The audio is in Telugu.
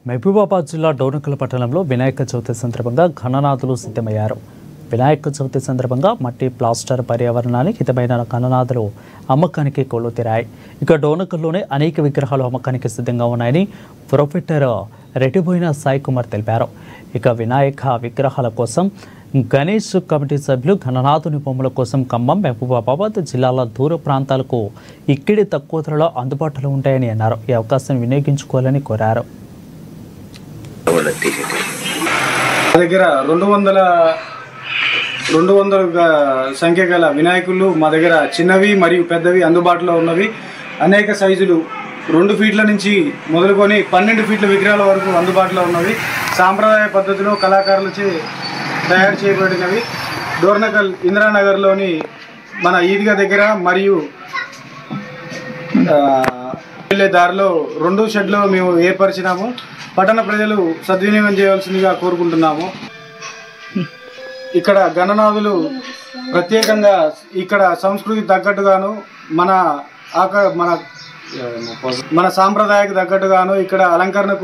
మహబూబాబాద్ జిల్లా డోర్నకల్ పట్టణంలో వినాయక చవితి సందర్భంగా ఘననాథులు సిద్ధమయ్యారు. వినాయక చవితి సందర్భంగా మట్టి ప్లాస్టర్ పర్యావరణానికి హితమైన ఘననాథులు అమ్మకానికి కొలువుతీరాయి. ఇక డోర్నకల్లోనే అనేక విగ్రహాలు అమ్మకానికి సిద్ధంగా ఉన్నాయని ప్రొఫెసర్ రెడ్డిబోయిన సాయి కుమార్ తెలిపారు. ఇక వినాయక విగ్రహాల కోసం గణేష్ కమిటీ సభ్యులు ఘననాథుని బొమ్మల కోసం ఖమ్మం, మహబూబాబాద్ జిల్లాల దూర ప్రాంతాలకు ఇక్కడి తక్కువ ధరలో అందుబాటులో ఉంటాయని అన్నారు. ఈ అవకాశం వినియోగించుకోవాలని కోరారు. దగ్గర 200 సంఖ్య గల వినాయకులు మా దగ్గర చిన్నవి మరియు పెద్దవి అందుబాటులో ఉన్నవి. అనేక సైజులు 2 ఫీట్ల నుంచి మొదలుకొని 12 ఫీట్ల విగ్రహాల వరకు అందుబాటులో ఉన్నవి. సాంప్రదాయ పద్ధతిలో కళాకారులచే తయారు చేయబడినవి. డోర్నకల్ ఇంద్రానగర్లోని మన ఈద్గా దగ్గర మరియు వెళ్ళే దారిలో 2 షెడ్లు మేము ఏర్పరిచినాము. పట్టణ ప్రజలు సద్వినియోగం చేయవలసిందిగా కోరుకుంటున్నాము. ఇక్కడ గణనాథులు ప్రత్యేకంగా ఇక్కడ సంస్కృతి తగ్గట్టుగాను మన సాంప్రదాయకు తగ్గట్టుగాను ఇక్కడ అలంకరణకు